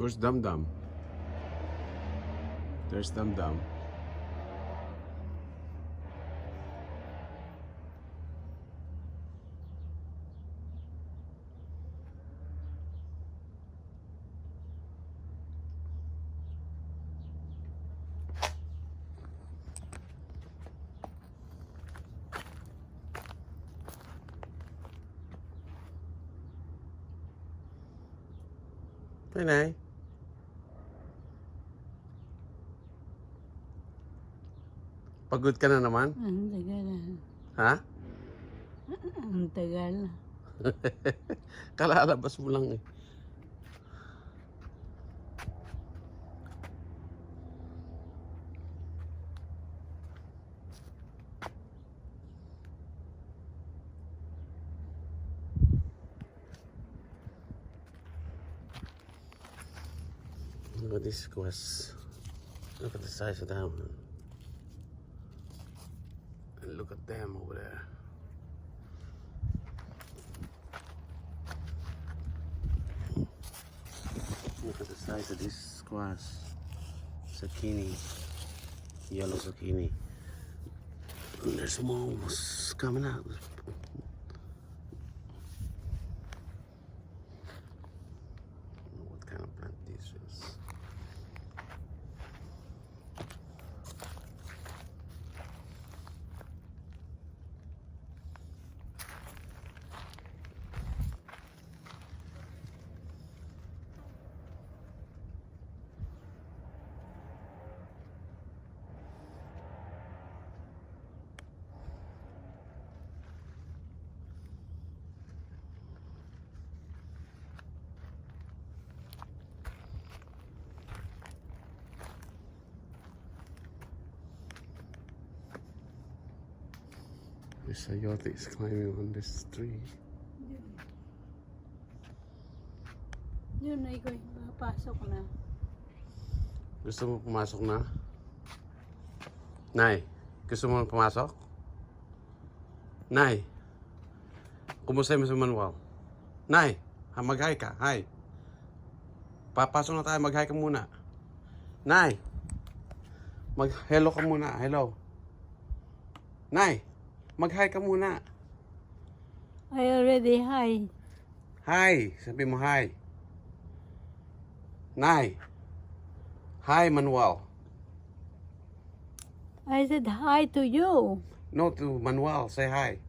Where's Dum Dum? There's Dum Dum. Hey, Nay. Pagod ka na naman? Ang tagal na. Ha? Ang tagal na. Kalalabas mo lang eh. Look at this quest. Look at the size of that one. And look at them over there. Look at the size of this squash. Zucchini. Yellow zucchini. And there's more coming out. I don't know what kind of plant this is. The sayote is climbing on this tree. Yun ay ko, pasok na. Gusto mo pumasok na? Nay, gusto mo pumasok? Nay, kumusta mo sa Manuel? Nay, mag-hi ka, hi. Papasok na tayo, mag-hi ka muna. Nay, mag-hello ka muna, hello. Nay, mag-hi ka muna. I already hi. Hi, sabi mo hi. Nay, hi Manuel. I said hi to you. No, to Manuel, say hi.